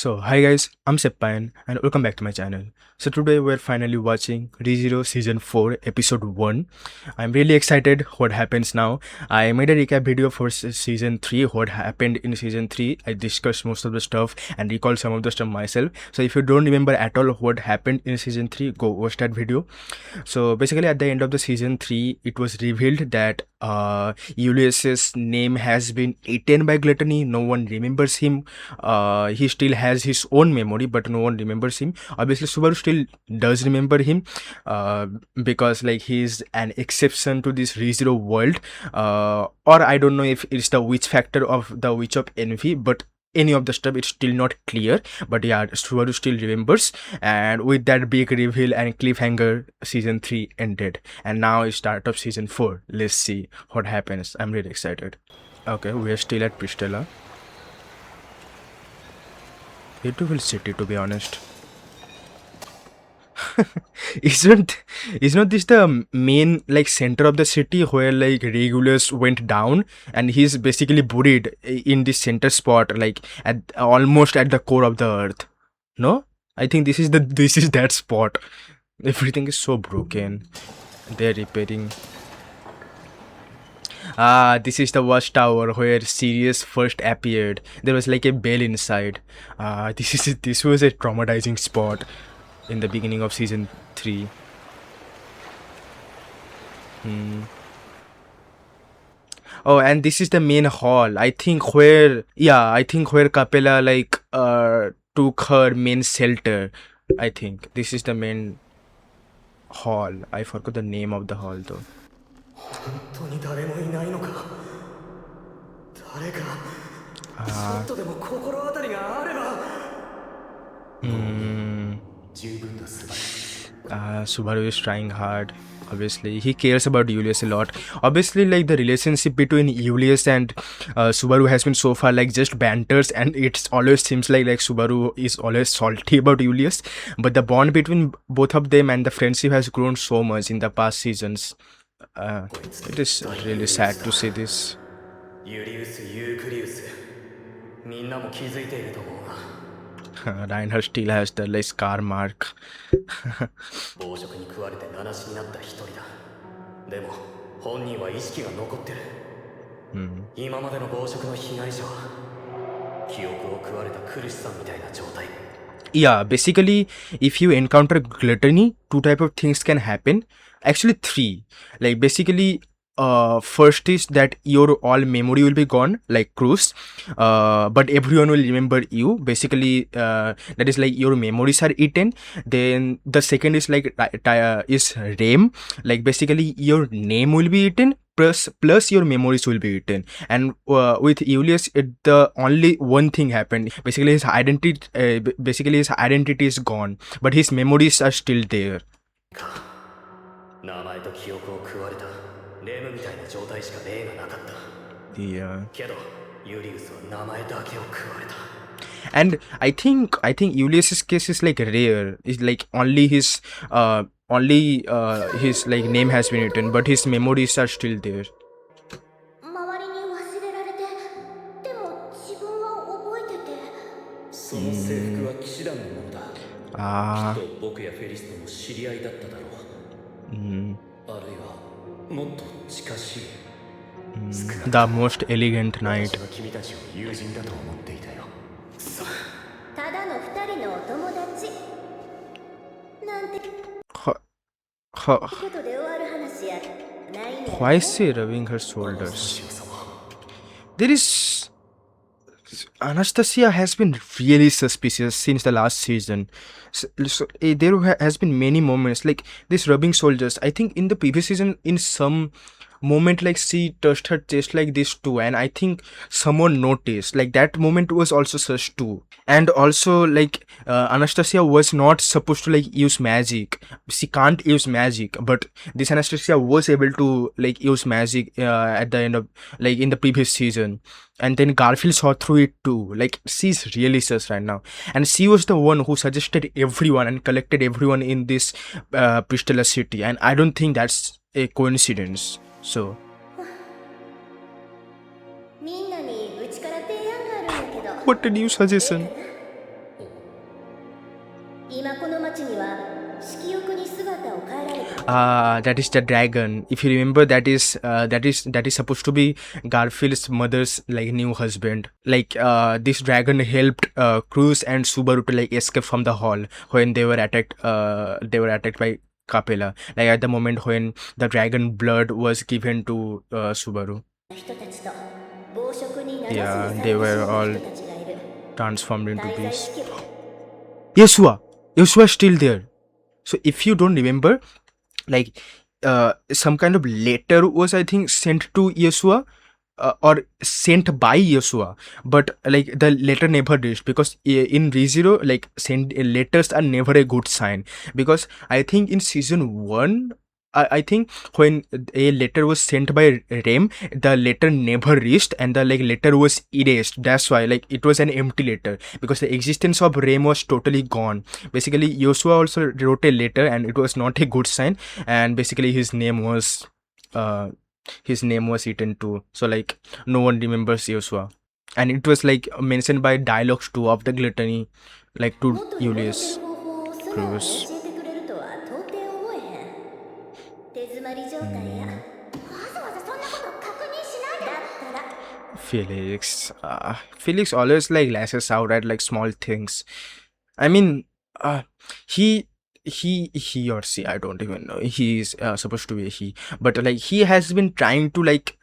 So hi guys, I'm SepPine and welcome back to my channel. So today we're finally watching ReZero Season 4 Episode 1. I'm really excited what happens now. I made a recap video for Season 3, what happened in Season 3. I discussed most of the stuff and recalled some of the stuff myself. So if you don't remember at all what happened in Season 3, go watch that video. So basically at the end of the Season 3, it was revealed that Ulysses' name has been eaten by gluttony. No one remembers him. He still has his own memory, but no one remembers him. Obviously Subaru still does remember him, because like he's an exception to this ReZero world, or I don't know if it's the witch factor of the Witch of Envy, but any of the stuff, it's still not clear. But yeah, Subaru still remembers. And with that big reveal and cliffhanger, Season 3 ended, and now it's start of Season 4. Let's see what happens. I'm really excited. Okay, we are still at Pristella. Beautiful city, to be honest. isn't this the main like center of the city where like Regulus went down and he's basically buried in this center spot, like at almost at the core of the earth? No, I think this is that spot. Everything is so broken. They're repairing. This is the watchtower where Sirius first appeared. There was like a bell inside. This was a traumatizing spot in the beginning of Season 3. Oh, and this is the main hall. I think where Capella like took her main shelter. I think this is the main hall. I forgot the name of the hall though. Subaru is trying hard. Obviously, he cares about Julius a lot. Obviously, like the relationship between Julius and Subaru has been so far like just banters, and it always seems like Subaru is always salty about Julius. But the bond between both of them and the friendship has grown so much in the past seasons. It is really sad to see this. Reinhardt still has the like scar mark. Yeah, basically, if you encounter gluttony, two type of things can happen. Actually, three. Like basically, first is that your all memory will be gone, like Cruz, but everyone will remember you. Basically, that is like your memories are eaten. Then the second is like is REM, like basically your name will be eaten. Plus your memories will be eaten. And with Julius, the only one thing happened. Basically his identity is gone, but his memories are still there. Yeah. And I think Julius's case is like rare. It's like only his like name has been written, but his memories are still there. The most elegant knight. Why is she rubbing her shoulders? There is... Anastasia has been really suspicious since the last season. There has been many moments like this rubbing shoulders. I think in the previous season, in some moment, like she touched her chest like this too, and I think someone noticed. Like that moment was also such too. And also like Anastasia was not supposed to like use magic. She can't use magic, but this Anastasia was able to like use magic at the end of like in the previous season. And then Garfield saw through it too. Like she's really sus right now, and she was the one who suggested everyone and collected everyone in this Pristella city, and I don't think that's a coincidence. So what did you suggestion? That is the dragon. If you remember, that is supposed to be Garfield's mother's like new husband. Like this dragon helped Cruz and Subaru to like escape from the hall when they were attacked. They were attacked by Capella. Like at the moment when the dragon blood was given to Subaru. Yeah, they were all transformed into beasts. Yeshua is still there. So if you don't remember, like some kind of letter was I think sent to Yeshua, or sent by Yeshua, but like the letter never reached, because in ReZero like send letters are never a good sign, because I think in season 1, I think when a letter was sent by Rem, the letter never reached and the like letter was erased. That's why like it was an empty letter, because the existence of Rem was totally gone. Basically Joshua also wrote a letter and it was not a good sign, and basically his name was eaten too. So like no one remembers Joshua, and it was like mentioned by dialogues too of the gluttony, like to Julius Cruz. Felix always like lashes out at like small things. I mean, he he or she, I don't even know. He is supposed to be a he, but like he has been trying to like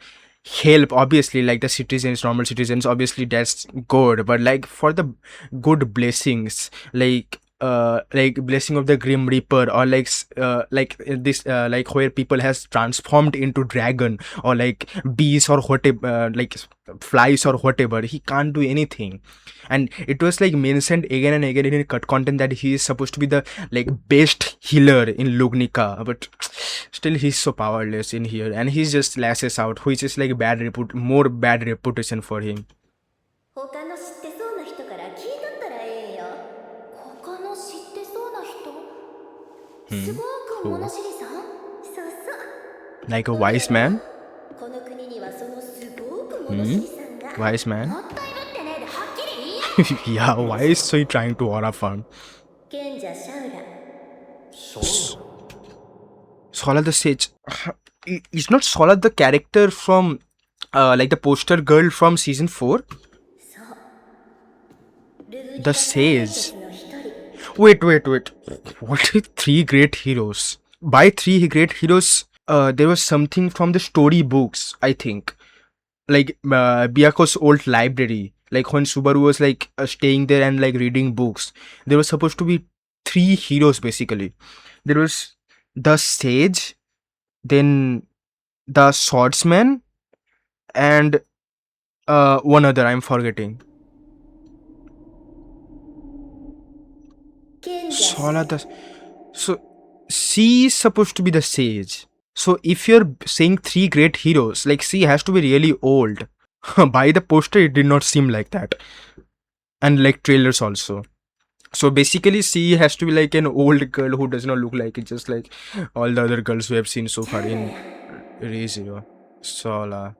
help, obviously, like the citizens, normal citizens. Obviously, that's good, but like for the good blessings, like blessing of the Grim Reaper, or this like where people has transformed into dragon or like bees or whatever, like flies or whatever, he can't do anything. And it was like mentioned again and again in cut content that he is supposed to be the like best healer in Lugnica, but still he's so powerless in here, and he just lashes out, which is like more bad reputation for him. Who? Like a wise man? Wise man? Yeah, why is he trying to aura farm? Sola the Sage. Is not Sola the character from like the poster girl from season 4? The Sage. Wait. What is 3 great heroes? By 3 great heroes, there was something from the story books, I think. Like Byaku's old library. Like when Subaru was like staying there and like reading books, there was supposed to be 3 heroes basically. There was the Sage, then the Swordsman, and one other I'm forgetting. Sola the... So she is supposed to be the Sage. So if you're saying 3 great heroes, like she has to be really old. By the poster it did not seem like that, and like trailers also. So basically she has to be like an old girl who does not look like it, just like all the other girls we have seen so far in ReZero. Sola.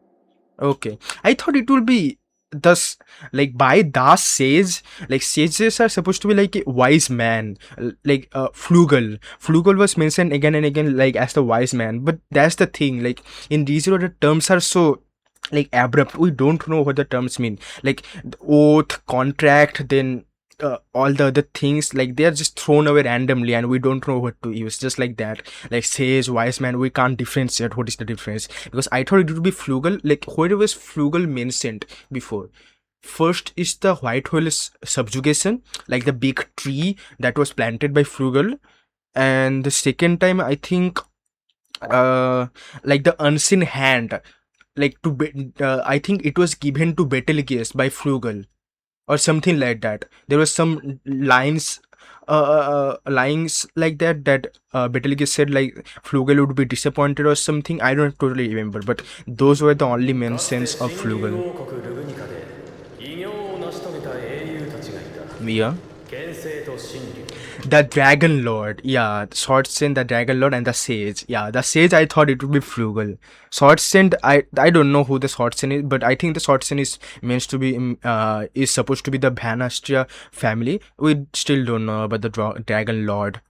Okay, I thought it would be thus, like by Das Sage, like sages are supposed to be like a wise man, like Flugel. Flugel was mentioned again and again like as the wise man, but that's the thing. Like in ReZero, the terms are so like abrupt. We don't know what the terms mean. Like the oath, contract, then all the other things, like they are just thrown away randomly and we don't know what to use, just like that. Like sage, wise man, we can't differentiate what is the difference, because I thought it would be Flugel. Like where was Flugel mentioned before? First is the White Whale's subjugation, like the big tree that was planted by Flugel, and the second time I think like the unseen hand, like I think it was given to Betelgeuse by Flugel or something like that. There was some lines like that Betelgeuse said like Flugel would be disappointed or something. I don't totally remember, but those were the only mentions of Flugel. Yeah. The Dragon Lord, yeah, Sword Sin, the Dragon Lord, and the Sage. Yeah, the Sage, I thought it would be Frugal. Sword Sin, I don't know who the Sword Sin is, but I think the Sword Sin is meant to be is supposed to be the ANASTASIA family. We still don't know about the Dragon Lord.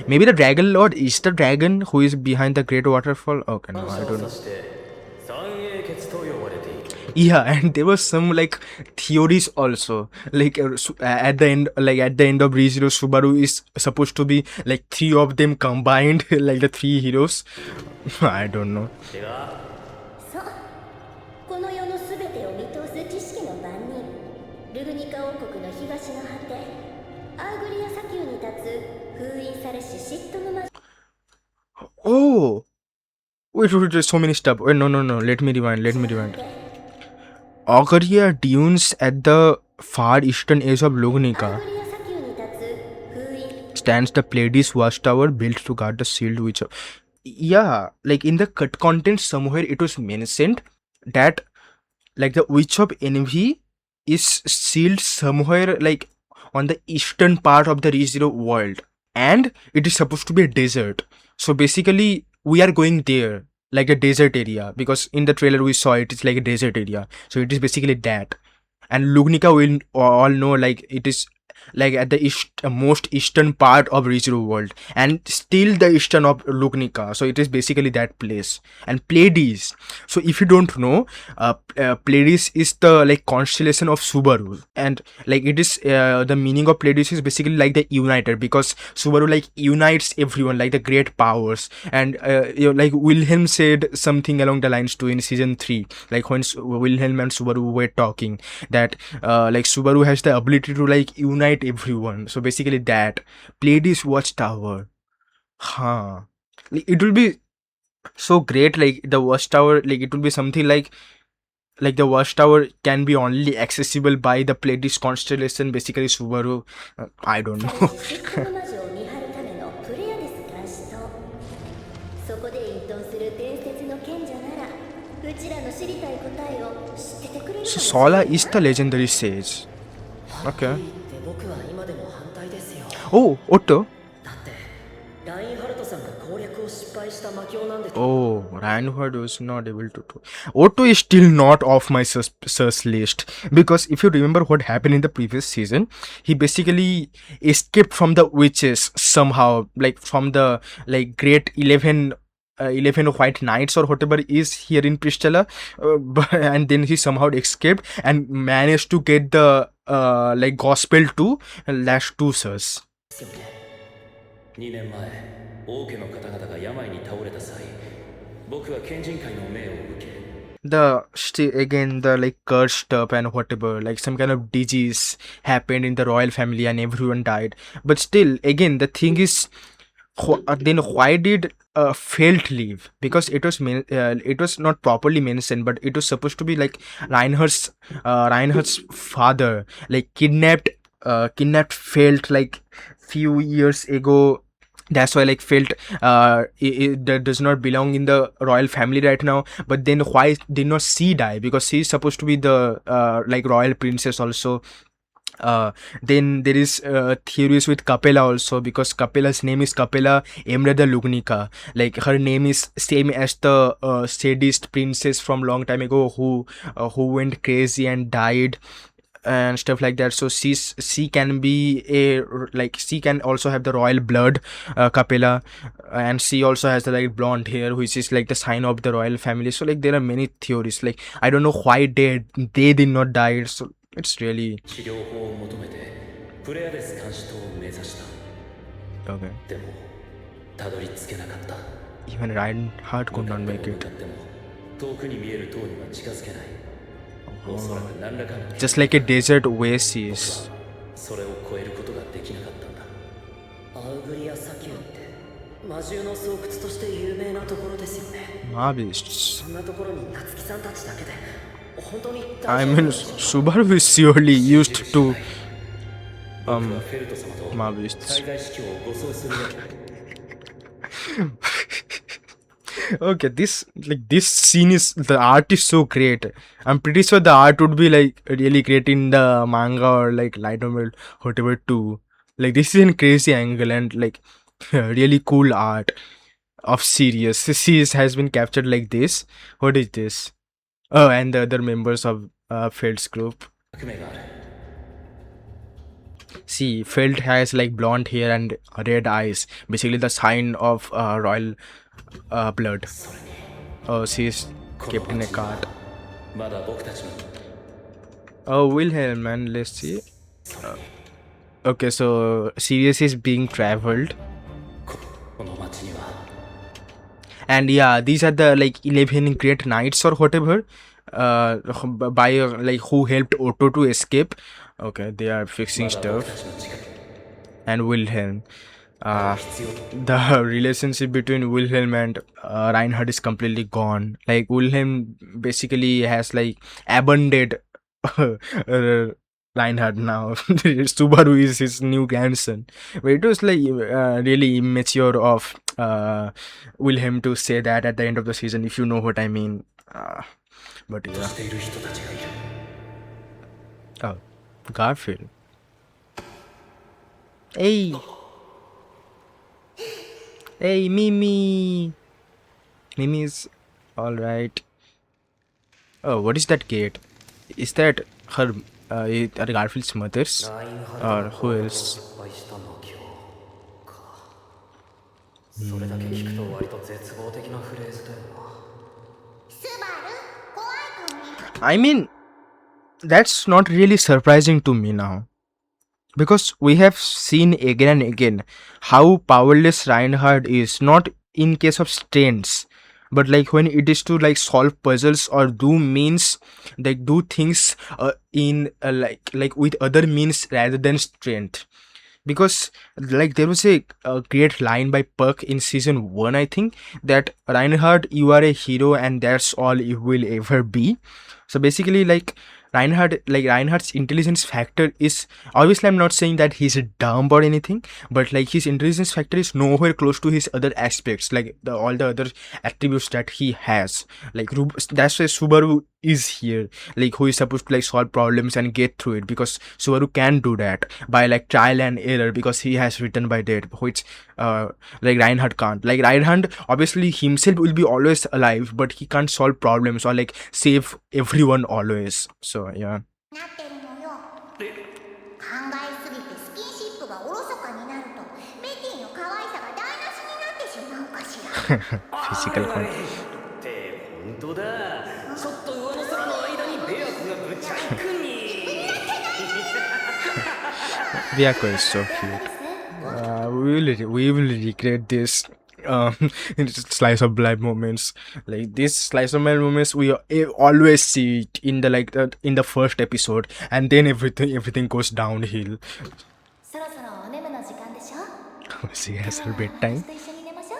Maybe the Dragon Lord is the dragon who is behind the Great Waterfall. Okay, no, I don't know. Yeah, and there was some like theories also, like at the end, of ReZero, Subaru is supposed to be like three of them combined, like the three heroes. I don't know. そうこの世のすべてを見通す知識の番人ルルニカ王国の東の果てアーグリア砂丘に立つ封印されし嫉妬の魔 Oh, wait, there's so many stuff. Wait, no, let me rewind. Auguria dunes at the far eastern edge of Lugnica stands the Pleiades watchtower built to guard the sealed witch. Yeah, like in the cut content somewhere it was mentioned that like the witch of envy is sealed somewhere like on the eastern part of the ReZero world, and it is supposed to be a desert. So basically we are going there, like a desert area, because in the trailer we saw it's like a desert area, so it is basically that. And Lugnica, will all know, like it is like at the most eastern part of ReZero world, and still the eastern of Lugnica, so it is basically that place. And Pleiades, so if you don't know, Pleiades is the like constellation of Subaru, and like it is the meaning of Pleiades is basically like the uniter, because Subaru like unites everyone, like the great powers. And like Wilhelm said something along the lines too in season 3, like when Wilhelm and Subaru were talking, that like Subaru has the ability to like unite everyone. So basically that Pleiades watchtower, like, it will be so great, like the watchtower, like it will be something like the watchtower can be only accessible by the Pleiades constellation, basically Subaru. I don't know. So Sola is the legendary sage. Okay. Oh, Otto. Oh, Reinhardt was not able to do. Otto is still not off my sus list, because if you remember what happened in the previous season, he basically escaped from the witches somehow, like from the like great 11 white knights or whatever is here in Pristella, and then he somehow escaped and managed to get the like gospel to last two sirs. 2年前、王家の方々が病に倒れた際、僕は賢人会の命を受け。Again the like cursed stuff and whatever, like some kind of disease happened in the royal family and everyone died. But still, again the thing is, then why did Felt leave? Because it was not properly mentioned, but it was supposed to be like Reinhardt's father like kidnapped Felt like few years ago. That's why like Felt that does not belong in the royal family right now. But then why did not she die? Because she is supposed to be the like royal princess also. Then there is theories with Capella also, because Capella's name is Capella Emreda Lugnica. Like her name is same as the sadist princess from long time ago who went crazy and died and stuff like that. So she can be a like she can also have the royal blood, Capella, and she also has the like blonde hair, which is like the sign of the royal family. So like there are many theories. Like I don't know why they did not die. So it's really okay. Even Reinhardt could not make it. Oh. Just like a desert oasis. Marvelous. I mean, Subaru is surely used to Marvelous. Okay, this scene is, the art is so great. I'm pretty sure the art would be like really great in the manga or like light novel, whatever too. Like this is a crazy angle and like really cool art of Sirius. Sirius has been captured like this. What is this? Oh, and the other members of Feld's group. See, Feld has like blonde hair and red eyes, basically the sign of royal blood. Oh, she's kept in a cart. Oh, Wilhelm, man, let's see. Uh, okay, so Sirius is being traveled. And yeah, these are the like 11 great knights or whatever, by like who helped Otto to escape. Okay, they are fixing stuff. And Wilhelm. The relationship between Wilhelm and Reinhard is completely gone. Like Wilhelm basically has like abandoned Reinhard now. Subaru is his new grandson. But it was like really immature of Wilhelm to say that at the end of the season, if you know what I mean. But yeah. Oh, Garfield. Hey. Hey, Mimi. Mimi's alright. Oh, what is that gate? Is that her, are Garfield's mother's? Or who else? I mean, that's not really surprising to me now. Because we have seen again and again how powerless Reinhard is, not in case of strengths, but like when it is to like solve puzzles or do means, like do things in like with other means rather than strength. Because like there was a great line by Puck in season 1, I think, that Reinhard, you are a hero and that's all you will ever be. So basically Reinhard's intelligence factor is, obviously I'm not saying that he's dumb or anything, but like his intelligence factor is nowhere close to his other aspects, like all the other attributes that he has. Like that's why Subaru is here, like who is supposed to like solve problems and get through it, because Subaru can do that by like trial and error, because he has written by that, which like Reinhard can't. Like Reinhard obviously himself will be always alive, but he can't solve problems or like save everyone always. So yeah. なってるのよ。考えすぎてスキンシップがおろそかになるとベティの可愛さが台無しになってしまうかしら。Physical con. って本当だ。ちょっと上の空の間にベアコがぶちゃいくに。Vyako is so cute. We will regret this slice of life moments. Like this slice of life moments, we always see it in the like in the first episode, and then everything goes downhill. そろそろお眠の時間でしょ。 She has her bedtime. と一緒に寝ましょう。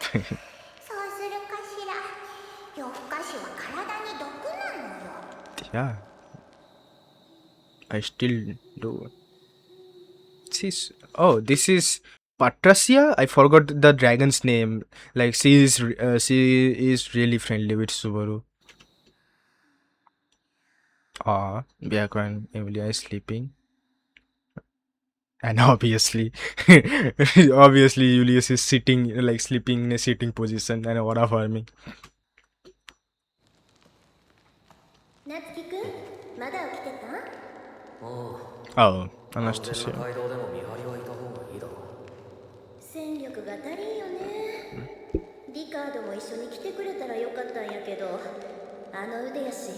そうするかしら。夜更かしは体に毒なのよ。 Yeah, I still do. This is Patracia. I forgot the dragon's name. Like she is really friendly with Subaru. Byako and Emilia is sleeping. And obviously, obviously Julius is sitting, like sleeping in a sitting position and what of army. 夏樹くん、まだ起きてた？ Oh, Anastasia. 街道でも見張りはいた方がいいだろう。戦力が足りんよね。リカードも一緒に来てくれたらよかったんやけど、あの腕やし。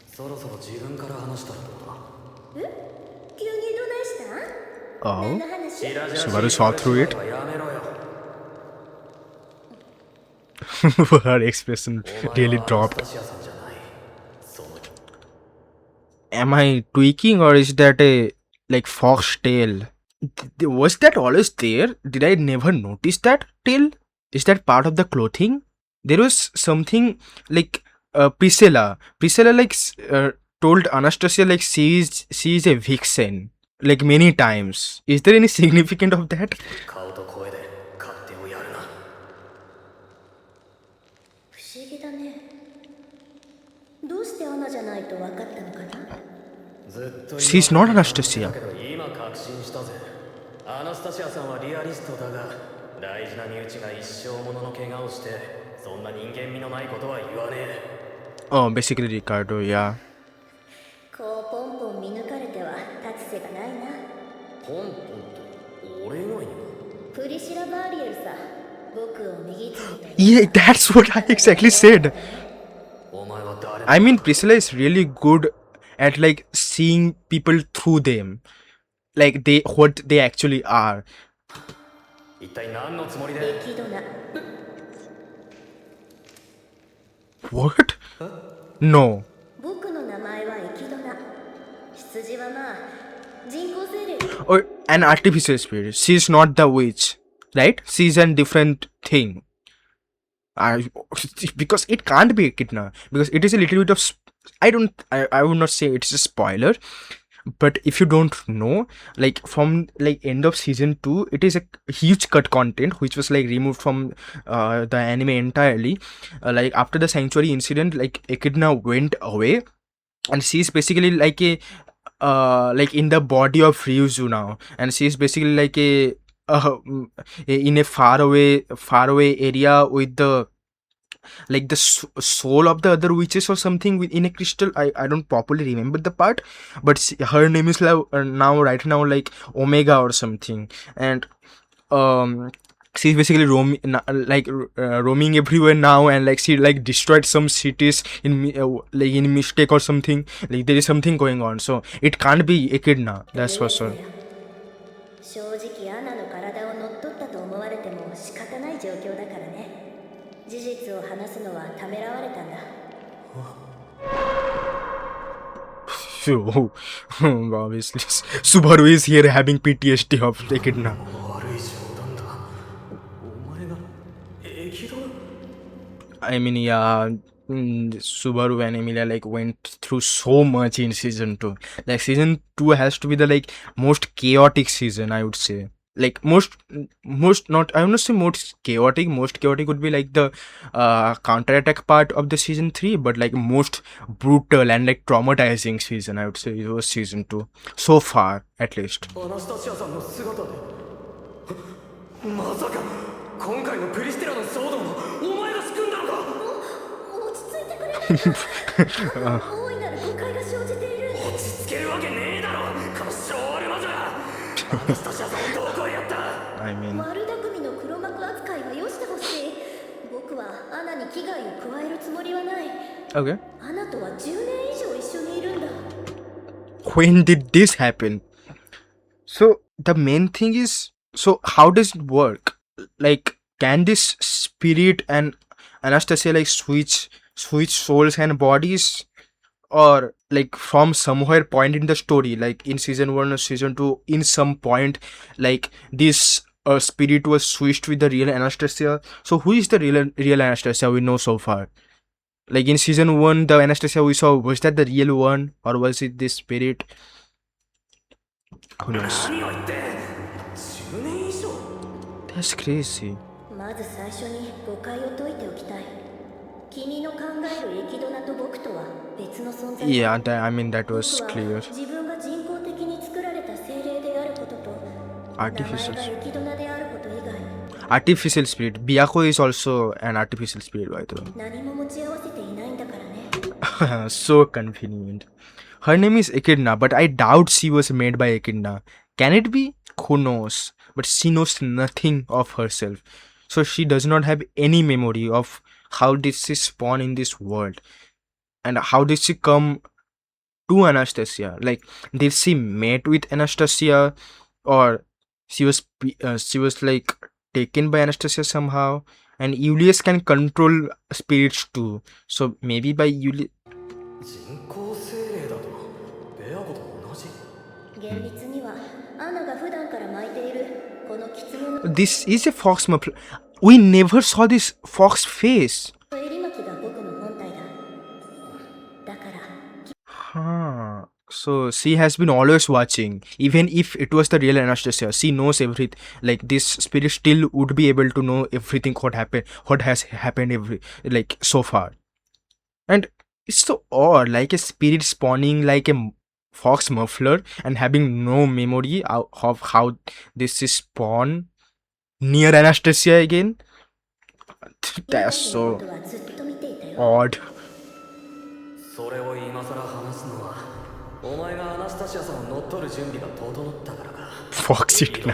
そろそろ自分から話したらどうだ。え？急にどないしたん？ Oh, 何の話？ Subaru saw through it. やめろよ。 Her expression really dropped. アナスタシアさんじゃない。その Am I tweaking or is that a like foxtail? Was that always there? Did I never notice that tail? Is that part of the clothing? There was something like Priscilla. Priscilla like told Anastasia like she is a vixen like many times. Is there any significance of that? 顔と声でしてアナじゃないと分かったのかな。ずっと She's not Anastasia. だけど今確信したぜ。アナスタシアさんはリアリストだが、大事な身内が一生ものの怪我をして、そんな人間味のないことは言わねえ。 Oh, basically Ricardo, yeah. こうポンポン見抜かれては立つ瀬がないな。ポンポンって俺以外にも。プリシラ・バーリエルさ、僕を右つにと。 Yeah, that's what I exactly said. お前は誰？ I mean, Priscilla is really good at like seeing people through them, like what they actually are. 一体何のつもりで？エキドナ。 What? No. 僕の名前はエキドナ。出自はまあ人工精霊。 Or an artificial spirit. She's not the witch, right? She's a different thing. Because it can't be Echidna, because it is a little bit of I would not say it's a spoiler, but if you don't know, like from like end of season 2, it is a huge cut content which was like removed from the anime entirely. Like after the sanctuary incident, like Echidna went away, and she's basically like a like in the body of Ryuzu now, and she's basically like in a far away area with the like the soul of the other witches or something within a crystal. I don't properly remember the part, but her name is now right now like Omega or something, and she's basically roaming everywhere now, and like she like destroyed some cities like in mistake or something. Like there is something going on, so it can't be Echidna, that's for sure. 正直アナの体を乗っ取ったと思われても仕方ない状況だからね。事実を話すのはためらわれたんだ。 So obviously Subaru is here having PTSD of Echidna. 悪い冗談だ。お前がエキドナ？ I mean, yeah, Subaru and Emilia like went through so much in season 2. Like season 2 has to be the like most chaotic season, I would say. Like most not, I would not say most chaotic would be like the counterattack part of the season 3, but like most brutal and like traumatizing season, I would say it was season 2 so far, at least. アナスタシアさんの姿で。まさか今回のプリステラの騒動もお前が仕組んだのか？落ち着いてくれないか。大いなる誤解が生じている。落ち着けるわけねえだろ、この性悪魔じゃ。アナスタシアさんをどこへやった？ I mean, 悪巧みの黒幕扱いはよしてほしい。僕はアナに危害を加えるつもりはない。 okay. アナとは10年以上一緒にいるんだ。 When did this happen? So the main thing is, so how does it work? Like, can this spirit and Anastasia like switch souls and bodies, or like from somewhere point in the story, like in season 1 or season 2, in some point, like this spirit was switched with the real Anastasia. So who is the real Anastasia we know so far? Like in season 1, the Anastasia we saw, was that the real one, or was it this spirit? Who knows? 何を言って？10年以上？ That's crazy. まず最初に誤解を解いておきたい。君の考えるエキドナと僕とは別の存在。 Yeah, I mean that was 僕は clear. 自分が人工的に作られた精霊であることと、名前 Artificial がエキドナであること以外、 artificial spirit. Byaku is also an artificial spirit, by the way. 何も持ち合わせていないんだからね。So convenient. Her name is Echidna, but I doubt she was made by Echidna. Can it be? Who knows? But she knows nothing of herself. So she does not have any memory of how did she spawn in this world, and how did she come to Anastasia. Like, did she met with Anastasia, or she was like taken by Anastasia somehow? And Julius can control spirits too, so maybe by Julius. 人工精霊だとベアコと同じ。厳密にはアナが普段から巻いているこの狐の This is a fox muffler. We never saw this fox face. 襟巻きが僕の本体だ。だから Huh. So she has been always watching. Even if it was the real Anastasia, she knows everything. Like this spirit still would be able to know everything what has happened so far. And It's so odd, like a spirit spawning like a fox muffler and having no memory of how this is spawned near Anastasia again. ユカ That's 氏のこ so とはずっと見ていたよ odd. それを今さら話すのはお前がアナスタシアさんを乗っ取る準備が整ったからか Foxy いいかな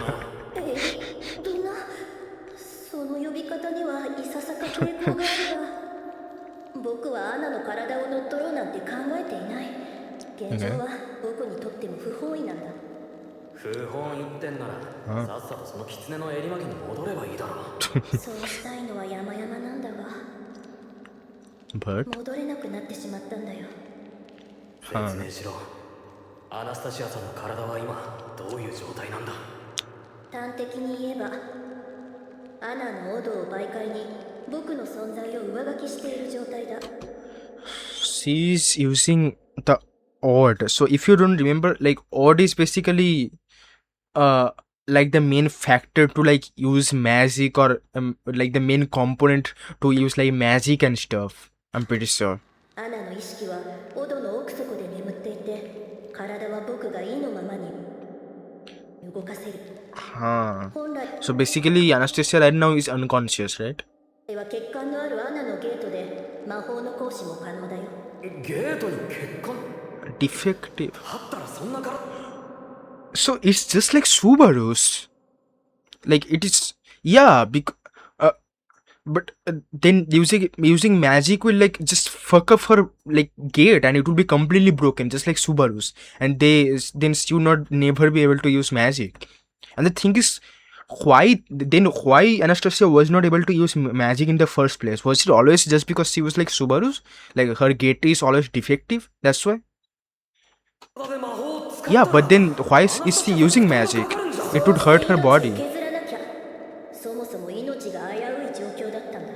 どんなその呼び方にはいささか抵抗があるが僕はアナの体を乗っ取ろうなんて考えていない現状は僕にとっても不本意なんだ不本意ってんならさっさとその狐の襟巻きに戻ればいいだろそうしたいのは山々なんだが But 戻れなくなってしまったんだよ説明しろアナスタシアさんの体は今どういう状態なんだ端的に言えばアナのオドを媒介に僕の存在を上書きしている状態だ she's using the odd. So if you don't remember, like odd is basically like the main factor to like use magic or like the main component to use like magic and stuff. I'm pretty sure. アナの意識はオドの奥底で眠っていて体は僕が意のままに動かせる Huh. 本来 So basically Anastasia right now is unconscious, right? は血管のあるアナのゲートで魔法の行使も可能だよゲートに血管 Defective. あったらそんなから So it's just like Subaru's. Like it is, yeah. But then using magic will like just fuck up her like gate and it will be completely broken, just like Subaru's. And then you not never be able to use magic. And the thing is, why Anastasia was not able to use magic in the first place? Was it always just because she was like Subaru's? Like her gate is always defective. That's why. 体で魔法を使ったら Yeah, but then why is she using magic? It would hurt her body. 削らなきゃそもそも命が危うい状況だったんだ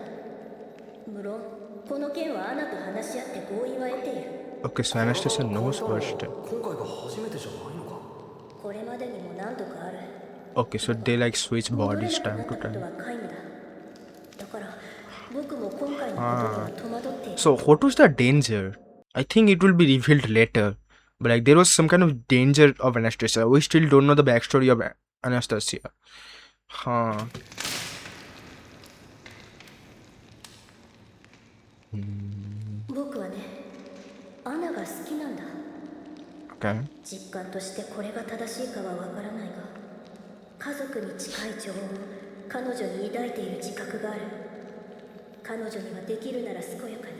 無論この件はアナと話し合って合意は得ている Okay, so Anastasia knows first. 今回が初めてじゃないのかこれまでにも何度かある Okay, so they like switch 戻れ bodies なくな time った to こと time. は皆無だだから僕も今回のことには戸惑っている So what was the danger? I think it will be revealed later. But like there was some kind of danger of Anastasia. We still don't know the backstory of Anastasia. Huh. 僕はねアナが好きなんだ Okay. 実感としてこれが正しいかはわからないが家族に近い情を彼女に抱いている自覚がある彼女にはできるなら健やかに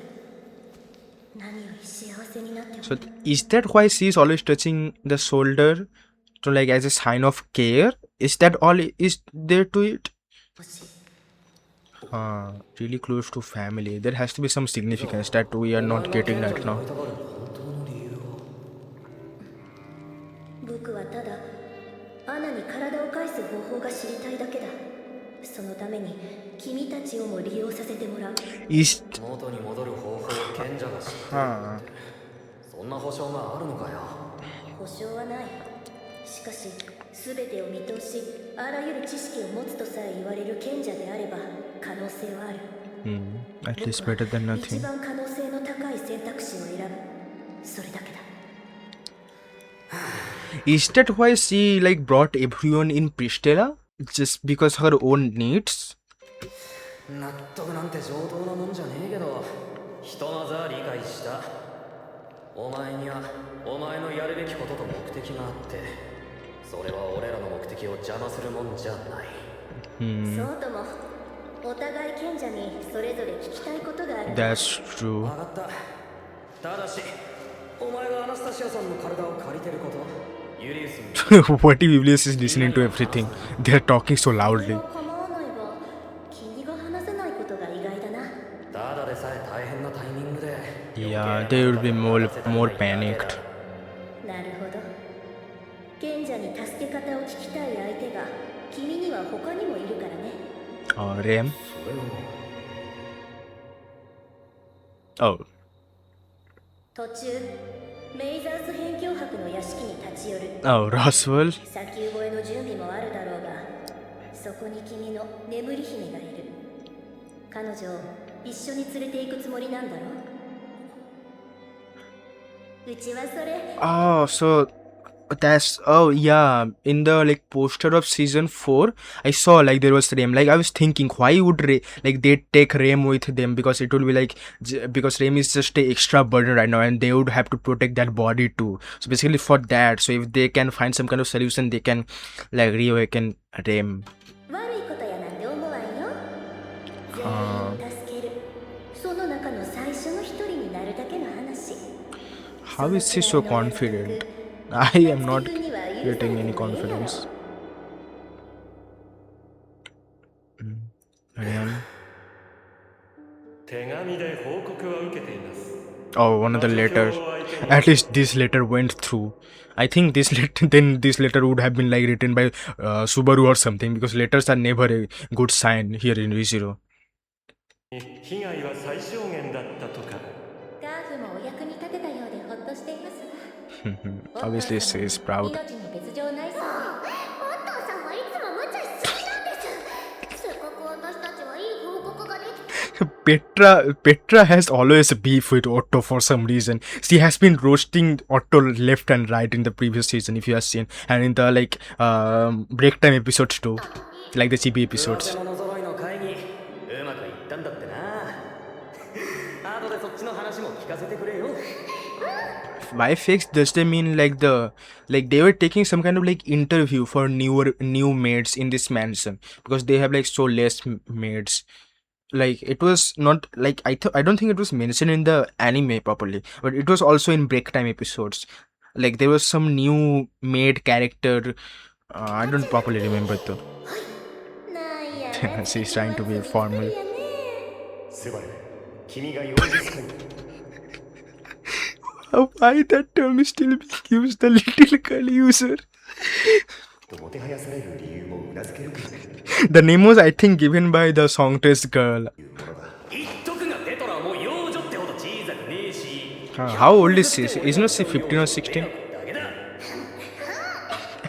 何より幸せになってほしい So is that why she is always touching the shoulder to like as a sign of care? Is that all is there to it? Really close to family. There has to be some significance that we are not getting right now. 僕はただアナに体を返す方法が知りたいだけだそのために君たちをも利用させてもらう Is 元に戻る方法を賢者が知ってるそんな保証があるのかよ保証はないしかし全てを見通しあらゆる知識を持つとさえ言われる賢者であれば可能性はある at least better than 一 nothing. 番可能性の高い選択肢を選ぶそれだけだ Is that why she like brought everyone in Pristella? Just because her own needs? 納得なんて上等なもんじゃねえけどひとまずは理解したお前にはお前のやるべきことと目的があってそれは俺らの目的を邪魔するもんじゃないそうともお互い賢者にそれぞれ聞きたいことがある That's true. 分かったただしお前がアナスタシアさんの体を借りてることユリウスに What if Julius is listening to everything? They are talking so それ loudly. は構わないが君が話せないことが意外だなただでさえ大変なタイミングで Yeah, they will be more panicked. なるほど賢者に助け方を聞きたい相手が君には他にもいるからね Rem. それを Oh. 途中メイザース辺境博の屋敷に立ち寄る Oh, Roswell. 砂丘越えの準備もあるだろうがそこに君の眠り姫がいる彼女を一緒に連れて行くつもりなんだろうちはそれ Oh, so that's oh yeah. In the like poster of season 4, I saw like there was Rem. Like I was thinking, why would like they take Rem with them? Because it will be like because Rem is just a extra burden right now, and they would have to protect that body too. So basically for that, so if they can find some kind of solution, they can like reawaken Rem. 悪いことやなんて思わんよ全あ員助けるその中の最初の一人になるだけの話 How is she so confident? I am not getting any confidence. Rem. 手紙で報告は受けています。 Oh, one of the letters. At least this letter went through. I think this letter, then this letter would have been like written by Subaru or something, because letters are never a good sign here in ReZero. 被害は最小限だったとか。ガーフもお役に立てたようでほっとしていますわ Obviously, she is proud. 命に別状ないそうでお父さんはいつも無茶しすぎなんですせっかく私たちはいい報告ができて Petra has always beef with Otto for some reason. She has been roasting Otto left and right in the previous season, if you have seen, and in the like break time episodes too, like the chibi episodes. 裏手の揃いの会議うまくいったんだってな後でそっちの話も聞かせてくれよ By fix, does they mean like they were taking some kind of like interview for new maids in this mansion, because they have like so less maids. Like it was not like I don't think it was mentioned in the anime properly, but it was also in break time episodes. Like there was some new maid character. I don't properly remember though. なんや She's trying to be formal. セバル、君が40歳。 Why that term still being used, the little girl user? もてはやされる理由もうなずけるか。 The name was, I think, given by the songstress girl. 言っとくがテトラはもう幼女ってほど小さくねえし How old is she? Isn't she 15 or 16? だけだ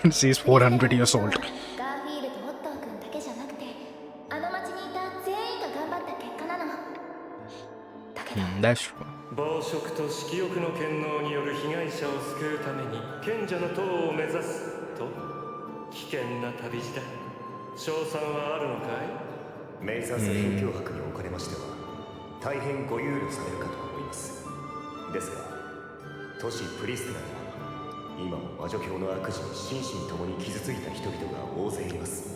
And she is 400 years old. ガーフィールとオットー君だけじゃなくてあの町にいた全員が頑張った結果なのだけど That's true. 暴食と色欲の権能による被害者を救うために賢者の塔を目指すと危険な旅路だ。賞賛はあるのかい？メイサス辺境博におかれましては大変ご憂慮されるかと思います。ですが都市プリスティナには今も魔女教の悪事に心身ともに傷ついた人々が大勢います。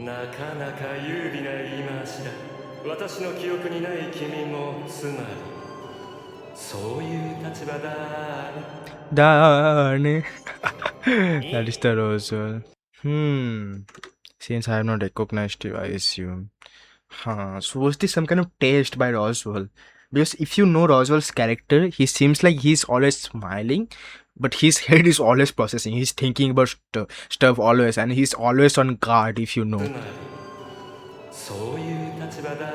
なかなか優美な言い回しだ。私の記憶にない君もつまりそういう立場だね。 Darn. That is the Roswell. Since I have not recognized you, I assume. So was this some kind of test by Roswell? Because if you know Roswell's character, he seems like he's always smiling, but his head is always processing. He's thinking about stuff always, and he's always on guard, if you know. つまりそういう立場だね。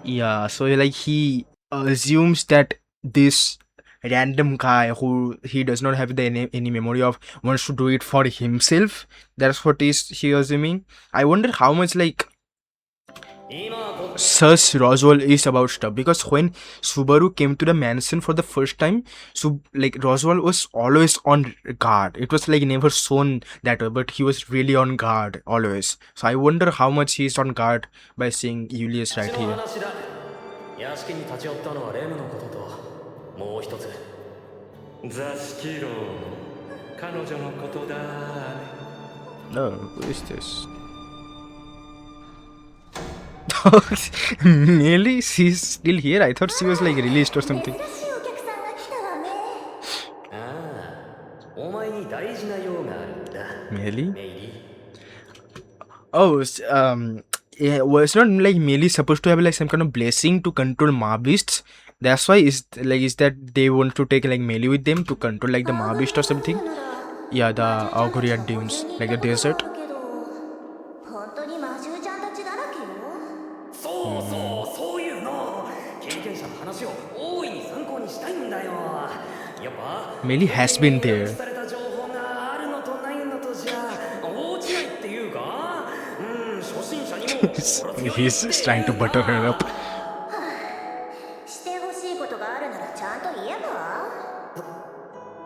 Yeah, so like he assumes that this random guy who he does not have any memory of wants to do it for himself. That's what he assuming. I wonder how much like 今はこ sus Roswell is about stuff, because when Subaru came to the mansion for the first time, so like Roswell was always on guard. It was like never shown that way, but he was really on guard always. So I wonder how much he's on guard by seeing Julius っ right ちの here. 話だ屋敷に立ち寄ったのはレムのことともう一つ座敷牢の彼女のことだね。 No, who is this? Really? She's still here? I thought she was like released or something. 珍しいお客さんが来たわねああお前に大事な用があるんだ Really? メイリー Oh, yeah, was not like merely supposed to have like some kind of blessing to control Maoists. That's why is that they want to take like melee with them to control like the Maoist or something. Yeah, the Auguria dunes, like the desert. だけど本当に魔獣ちゃんたちだらけよそうそうそういうの経験者の話を大いに参考にしたいんだよやっぱ Melee has been there. された情報があるのとないのとじゃ大違いっていうか初心者にも He's just trying to butter her up. してほしいことがあるならちゃんと言えばは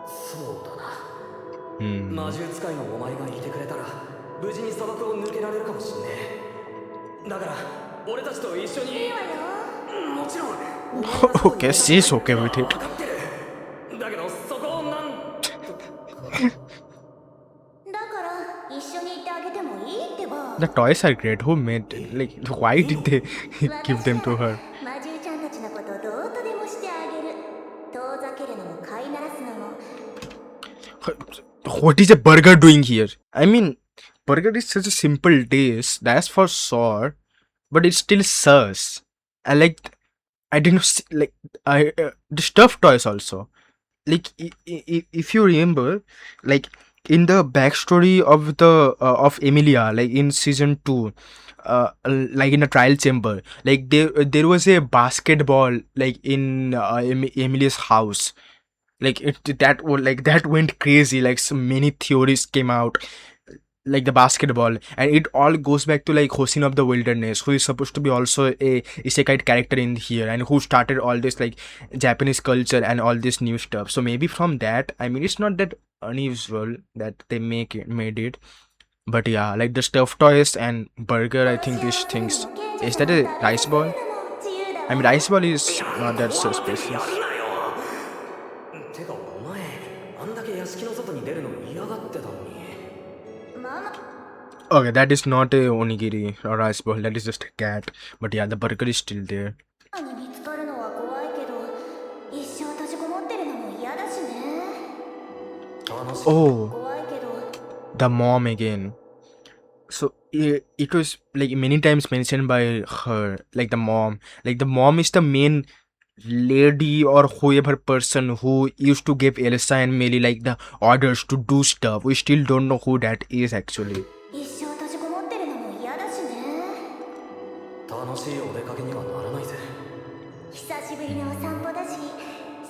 そうだな Hmm. 魔獣使いのお前がいてくれたら無事に砂漠を抜けられるかもしんねえだから俺たちと一緒にいいわよもちろん Okay, she's okay with it. 分かってるだけどそこをなんだから一緒に行ってあげてもいいってば The toys are great. Who made it? Like, why did they give them to her? 魔獣ちゃんたちのことどうとでもしてあげる遠ざけるのも飼いならすのも What is a burger doing here? I mean, burger is such a simple dish, that's for sure, but it's still sus. I like, I didn't like, the stuffed toys also. Like, if you remember, like in the backstory of the of Emilia, like in season 2, like in a trial chamber, like there was a basketball like in Emilia's house. Like that went crazy. Like so many theories came out, like the basketball, and it all goes back to like Hosin of the Wilderness, who is supposed to be also a isekai character in here, and who started all this like Japanese culture and all this new stuff. So maybe from that, I mean, it's not that unusual that they made it, but yeah, like the stuffed toys and burger. I think these things. Is that a rice ball? I mean, rice ball is not that suspicious. やるなよてかお前あんだけ屋敷の外に出るの嫌がってたのに Okay, that is not a onigiri or rice ball. That is just a cat. But yeah, the burger is still there. に見つかるのは怖いけど一生閉じこもってるのも嫌だしね Oh, 怖いけど the mom again. So it was like many times mentioned by her, like the mom. Like the mom is the main lady or whoever person who used to give Elsa and Millie like the orders to do stuff. We still don't know who that is actually. 一生閉じこもってるのも嫌だしね楽しいお出かけにはならないぜ久しぶりのお散歩だし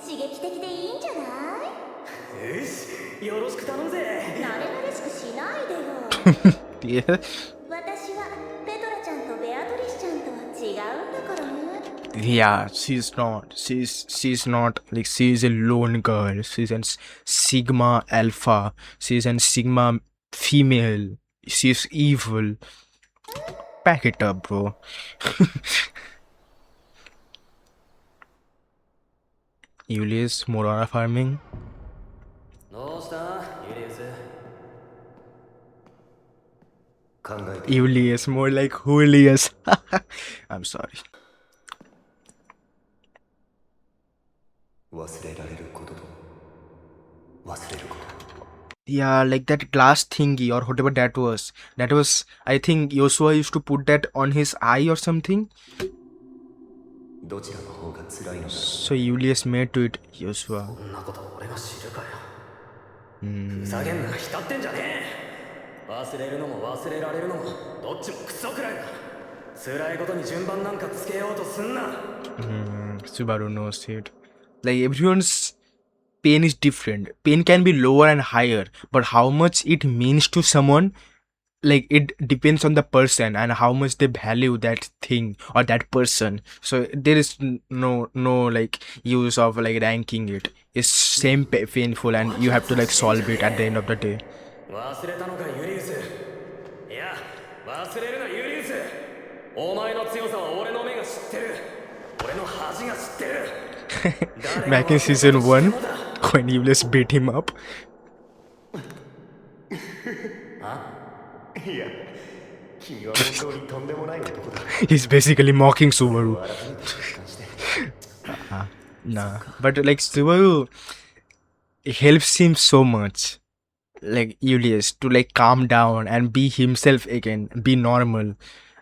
刺激的でいいんじゃないよしよろしく頼むぜ慣れ慣れしくしないでよ Yeah. 私はペトラちゃんとベアトリスちゃんと違うんだからね Yeah, she's not. She's not like she's a lone girl. She's an Sigma Alpha. She's an Sigma female. She's evil. Pack it up, bro. Julius, Morara farming. どうしたユリウス考えて Julius, more like Julius. I'm sorry. 忘れられることと忘れること Yeah, like that glass thingy or whatever that was. That was, I think Joshua used to put that on his eye or something. どちらの方が辛いのだろ So Julius made to it Joshua. こんなこと俺が知るかよふざけんな浸ってんじゃねえ忘れるのも忘れられるのもどっちもクソくらいだ辛いことに順番なんかつけようとすんな Subaru knows it. Like everyone's pain is different. Pain can be lower and higher, but how much it means to someone, like it depends on the person and how much they value that thing or that person. So there is no like use of like ranking it. It's same painful and you have to like solve it at the end of the day. 忘れたのかユリウスいや忘れるなユリウスお前の強さは俺の目が知ってる俺の恥が知ってる Back in season 1, when Julius beat him up. いや君は本当にとんでもない男だ He's basically mocking Subaru. 改めて実感して Nah, but like Subaru helps him so much, like Julius, to like calm down and be himself again, be normal.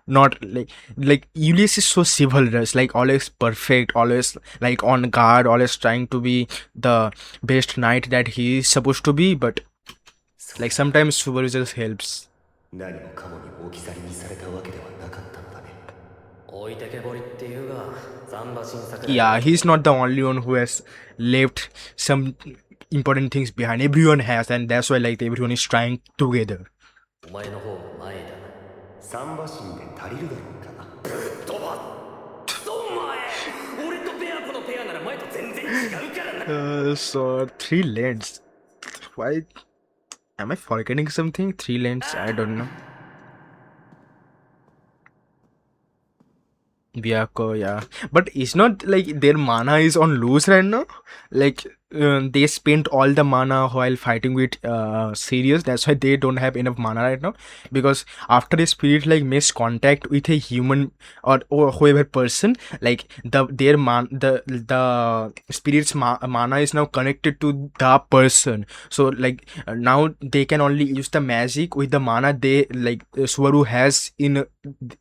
Not like Julius is so chivalrous, like always perfect, always like on guard, always trying to be the best knight that he is supposed to be. But like sometimes Subaru just helps. 何もかもに置き去りにされたわけではなかったのだね置いてけぼりっていうが残馬新作 Yeah, he's not the only one who has left some important things behind. Everyone has, and that's why like everyone is trying together. お前の方が前だ三馬身で足りるだろうか飛ばっお前俺とペア子のペアなら前と全然違うからな So 3 lanes. Why am I forgetting something? 3 lanes? I don't know. Vyako, yeah. But it's not like their mana is on loose right now. Like they spent all the mana while fighting with Sirius. That's why they don't have enough mana right now. Because after a spirit like makes contact with a human or whoever person, like the spirit's mana is now connected to the person. So like now they can only use the magic with the mana they like Subaru has in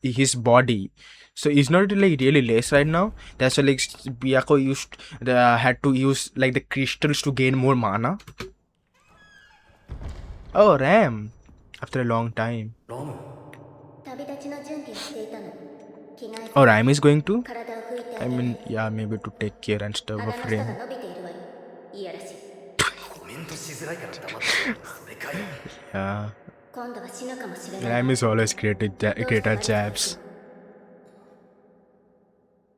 his body. So it's not like really less right now. That's why like Byakuya had to use like the crystals to gain more mana. Oh, Ram! After a long time. ラム 旅立ちの準備をしていたの。着替え Oh, Ram is going to? 体を拭いてあ I げる。 mean, yeah, maybe to take care and stuff 鼻の of 下が Ram. 伸びているわよ。いやらしい。コメントしづらいから黙ってるそれかよ Yeah. 今度は死ぬかもしれない。 Ram is always great at どうして great マ at リサが jabs.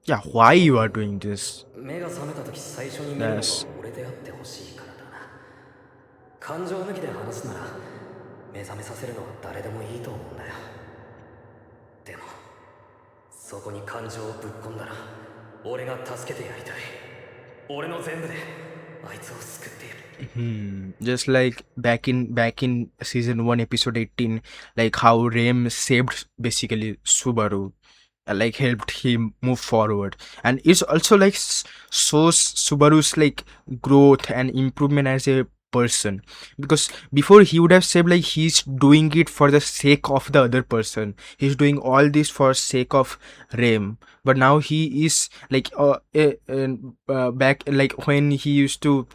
Yeah, why you are doing this? 目が覚めた時最初に見るのが Yes. 俺であってほしいからだな感情抜きで話すなら目覚めさせるのは誰でもいいと思うんだよでもそこに感情をぶっ込んだら俺が助けてやりたい俺の全部であいつを救ってやる Just like back in season 1 episode 18, like how Rem saved basically Subaru, like helped him move forward, and it's also like shows Subaru's like growth and improvement as a person, because before he would have said like he's doing it for the sake of the other person, he's doing all this for sake of Rem, but now he is like back like when he used to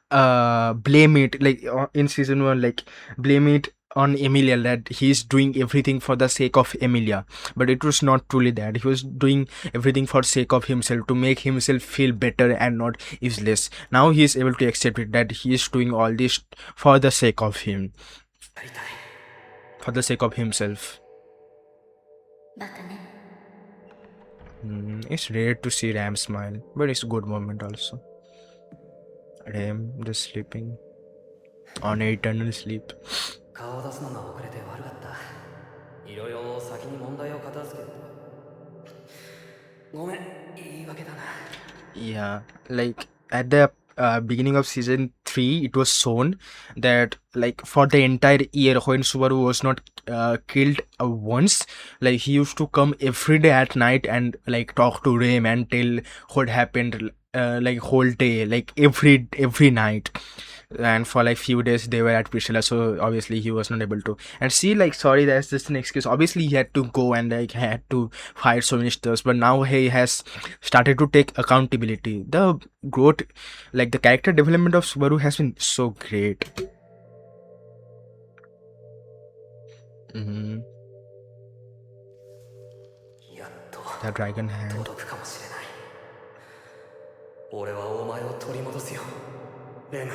blame it like in season 1, like blame it on Emilia that he's doing everything for the sake of Emilia, but it was not truly that. He was doing everything for sake of himself, to make himself feel better and not useless. Now he is able to accept it that he is doing all this for the sake of him, やりたい for the sake of himself. バカね。 It's rare to see Ram smile, but it's a good moment also. Ram just sleeping on eternal sleep. 顔を出すのが遅れて悪かったいろいろ先に問題を片付けてごめん言い訳だな Yeah, like at the beginning of season 3, it was shown that like for the entire year when Subaru was not killed once, like he used to come every day at night and like talk to Rem and tell what happened like whole day, like every night. And for like few days they were at Priscilla, so obviously he was not able to. And see, like, sorry, that's just an excuse. Obviously he had to go and like had to fight so many stuff, but now he has started to take accountability. The growth, like the character development of Subaru has been so great. Mm-hmm. やっと The dragon hand. 届くかもしれない俺はお前を取り戻すよレム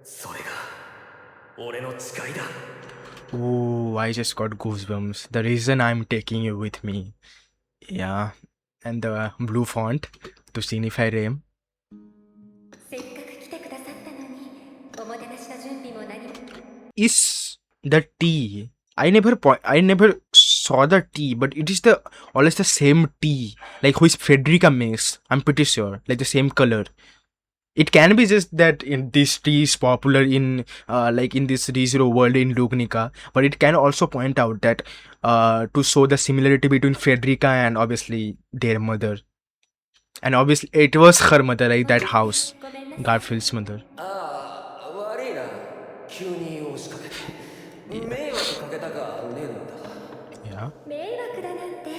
それが俺の誓いだ Oh, I just got goosebumps. The reason I'm taking you with me. Yeah. And the blue font to signify Rem. せっかく来てくださったのに、おもてなしの準備も何も。 Is the tea. I never saw the tea, but it is the always the same tea, like which Frederica makes. I'm pretty sure, like the same color. It can be just that in this tea is popular in like in this rezero world in Lugnica, but it can also point out that to show the similarity between Frederica and obviously their mother, and obviously it was her mother, like that house, ごめんなさい。 Garfield's mother. ああ悪いな急に押しかけて迷惑かけたかねえんだ Yeah. 迷惑だなんて。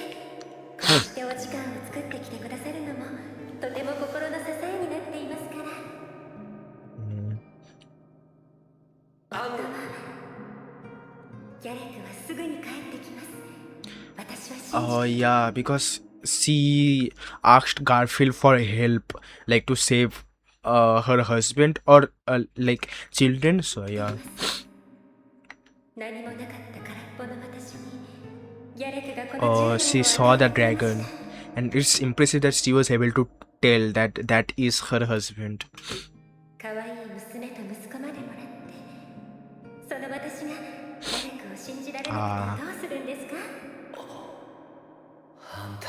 こうしてお時間を作ってきてくださるのも、とても心の支えになっていますから。 ギャレクはすぐに帰ってきます。私は信じて。 Oh yeah, because she asked Garfield for help, like to save her husband or like children. So yeah. 何もなかった空っぽの私に、ギャレクがこの She saw the dragon, and it's impressive that she was able to tell that that is her husband. 可愛い娘と息子までもらってその私が誰かを信じられなくてどうするんですか？あんた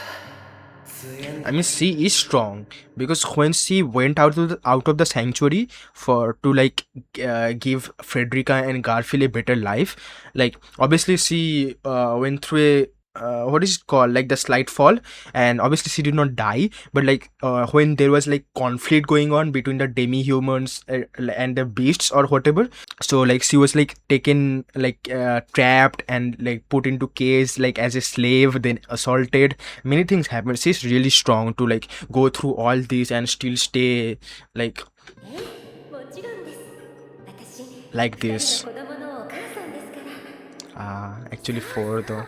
強えんだ。 I mean, she is strong because when she went out of the sanctuary for to like give Frederica and Garfield a better life, like obviously she went through a what is it called, like the slight fall, and obviously she did not die, but like when there was like conflict going on between the demi-humans and the beasts or whatever, so like she was like taken like trapped and like put into cage like as a slave, then assaulted. Many things happened. She's really strong to like go through all this and still stay like もちろんです。私、 like 二 this. 人の子供のお母さんですから。 Actually 4 though.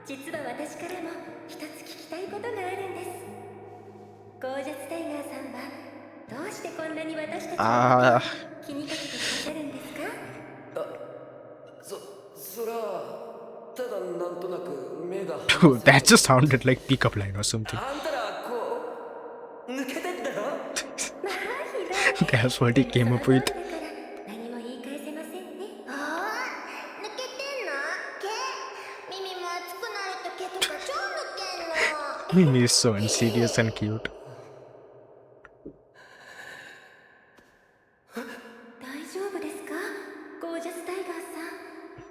実は私からも一つ聞きたいことがあるんです。ゴージャスタイガーさんはどうしてこんなに私たちのことを気にかけてくださるんですか？そらただなんとなく目が Dude, that just sounded like pickup line or something. あんたらこう抜けてんだろ。 That's what he came up with. 何も言い返せませんね。あー抜けてんの？毛耳も熱くなると毛とか超抜けんの。 Mimi is so unserious and cute. 大丈夫ですか？ゴージャスタイガーさ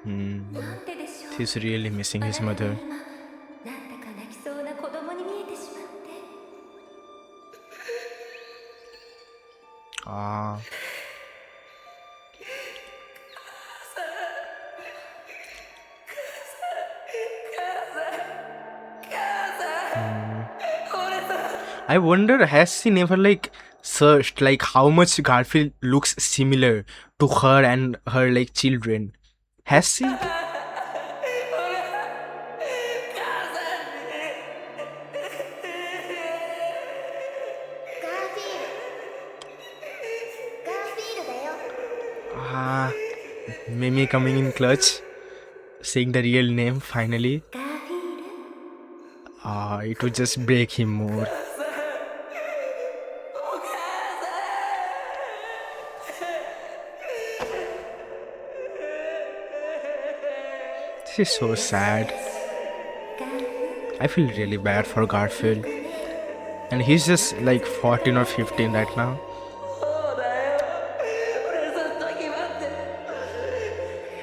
ん。なんででしょう。 He's really missing his あなた mother. が今なんだか泣きそうな子供に見えてしまって。 I wonder, has she never like searched like how much Garfield looks similar to her and her like children? Has she? ガーフィールだよ。 Mimi coming in clutch, saying the real name finally. ガーフィール。 It would just break him more. This is so sad. I feel really bad for Garfield. And he's just like 14 or 15 right now. そうだよ。俺ずっと決まって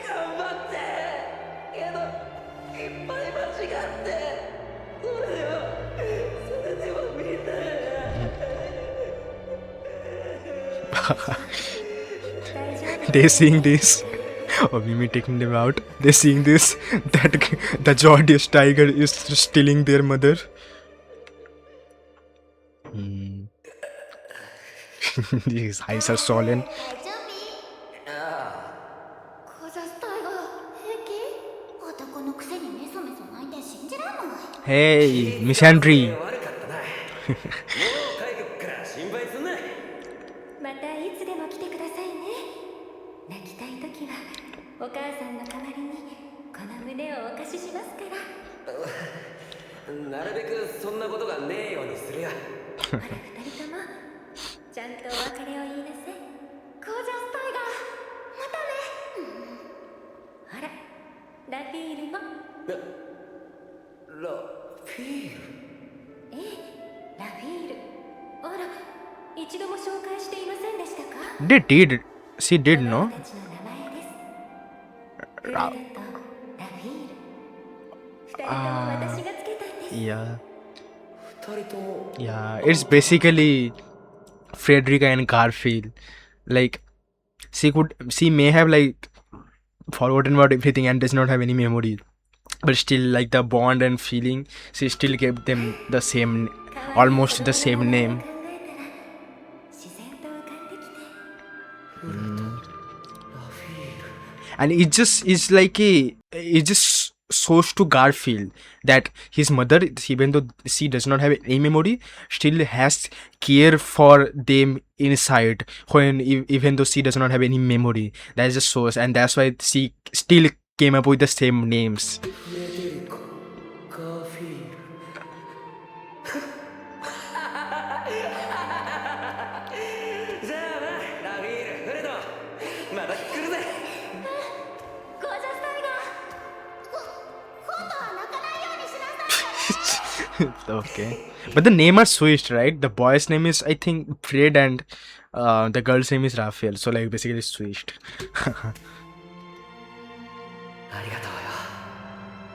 頑張ってけどいっぱい間違ってそれでもみんな They seeing this. Or Mimi taking them out. They seeing this. That the Jordius tiger is stealing their mother. His eyes are swollen. 大丈夫？ゴージャスタイガー平気？男のくせにメソメソ泣いて信じらんない。 Hey, Misandry. 悪かったな。もう帰るから心配すんな。またいつでも来てくださいね。泣きたいときはお母さんの代わりにこの胸をお貸ししますから。なるべくそんなことがねえようにするよ。ほら二人ともちゃんとお別れを言いなさい。ゴージャスタイガーまたね。ほらラピールも。ラフィール。ええ、ラフィール。あら、一度も紹介していませんでしたか？ They did. She did, no? 私たちの名前です。フレダとラフィール。二人とも私がつけたんです。 Yeah. 二人とも Yeah. It's basically Frederica and Garfield. Like, she may have like forgotten about everything and does not have any memory. But still, like the bond and feeling, she still gave them the same, almost the same name. 自然と浮かんできて。 And it just is like it just shows to Garfield that his mother, even though she does not have any memory, still has care for them inside when even though she does not have any memory. That just shows, and that's why she still came up with the same names. フレデリコ・ガーフィール。Okay, but the name are switched, right? The boy's name is, I think, Fred, and the girl's name is Raphael. So like basically it's switched. ありがとうよ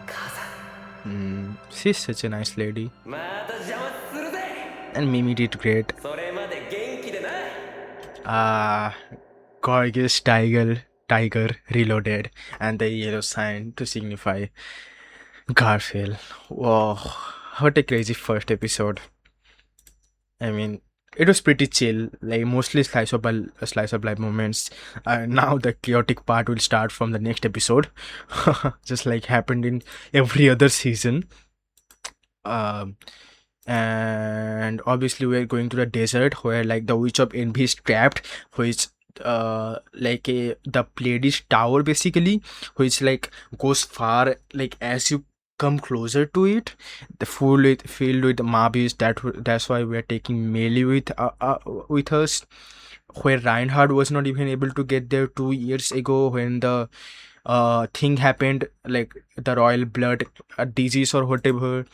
母さ She's such a nice lady, んまた邪魔するぜ and Mimi did great. それまで元気でな Gorgeous tiger reloaded, and the yellow sign to signify Garfield. Wow, what a crazy first episode. I mean, it was pretty chill, like mostly slice of life moments. Now the chaotic part will start from the next episode, just like happened in every other season. Um, and obviously we're going to the desert where like the witch of envy is trapped, which like the Pleiades tower basically, which like goes far, like as you come closer to it, the filled with mobs. That's why we're taking melee with us, where Reinhard was not even able to get there 2 years ago when the thing happened, like the royal blood disease or whatever.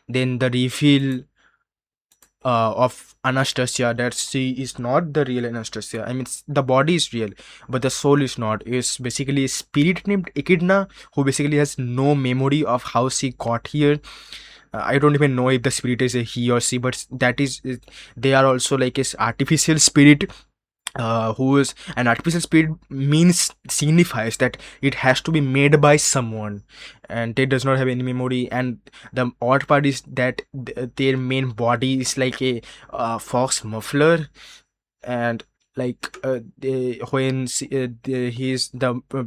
Then the reveal of Anastasia, that she is not the real Anastasia. I mean, the body is real, but the soul is not. It's basically a spirit named Echidna who basically has no memory of how she got here. I don't even know if the spirit is a he or she, but that is, they are also like a artificial spirit, who is an artificial spirit means signifies that it has to be made by someone, and they does not have any memory. And the odd part is that their main body is like a fox muffler, and like when the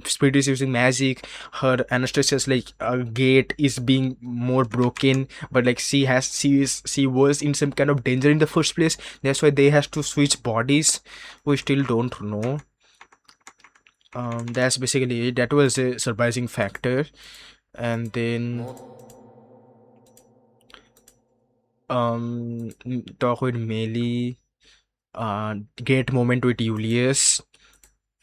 spirit is using magic, her Anastasia's like gate is being more broken, but like she was in some kind of danger in the first place. That's why they has to switch bodies. We still don't know. That's basically it. That was a surprising factor. And then talk with Melee, great moment with Julius,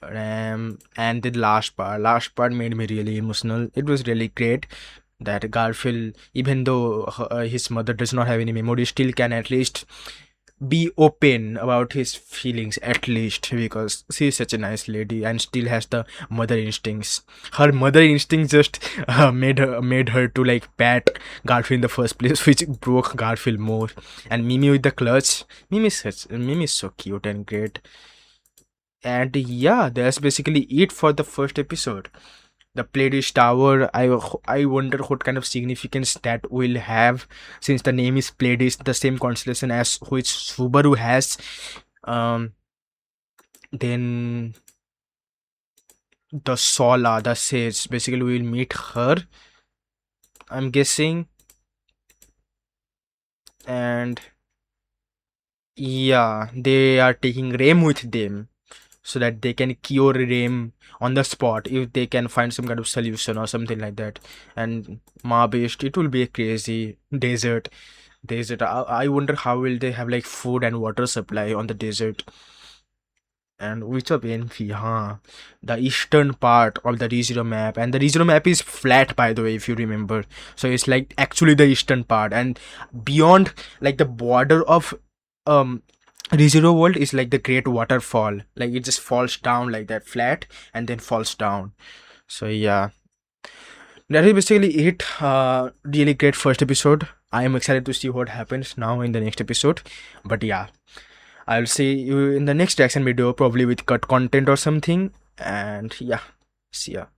and the last part made me really emotional. It was really great that Garfield, even though his mother does not have any memory, still can at least be open about his feelings, at least, because she is such a nice lady and still has the mother instincts. Her mother instincts just made her to like pat Garfield in the first place, which broke Garfield more. And Mimi with the clutch, Mimi is so cute and great. And yeah, that's basically it for the first episode. The Pleiades Tower, I wonder what kind of significance that will have, since the name is Pleiades, the same constellation as which Subaru has. Then the Sola, the Sage, basically we'll meet her, I'm guessing. And yeah, they are taking Rem with them so that they can cure Rem on the spot if they can find some kind of solution or something like that. And Mabist, it will be a crazy desert. I wonder how will they have like food and water supply on the desert. And which of Envy, huh? The eastern part of the rezero map, and the rezero map is flat, by the way, if you remember. So it's like actually the eastern part, and beyond like the border of rezero world is like the great waterfall. Like it just falls down like that, flat, and then falls down. So yeah, that is basically it. Really great first episode. I am excited to see what happens now in the next episode. But yeah, I'll see you in the next reaction video, probably with cut content or something. And yeah, see ya.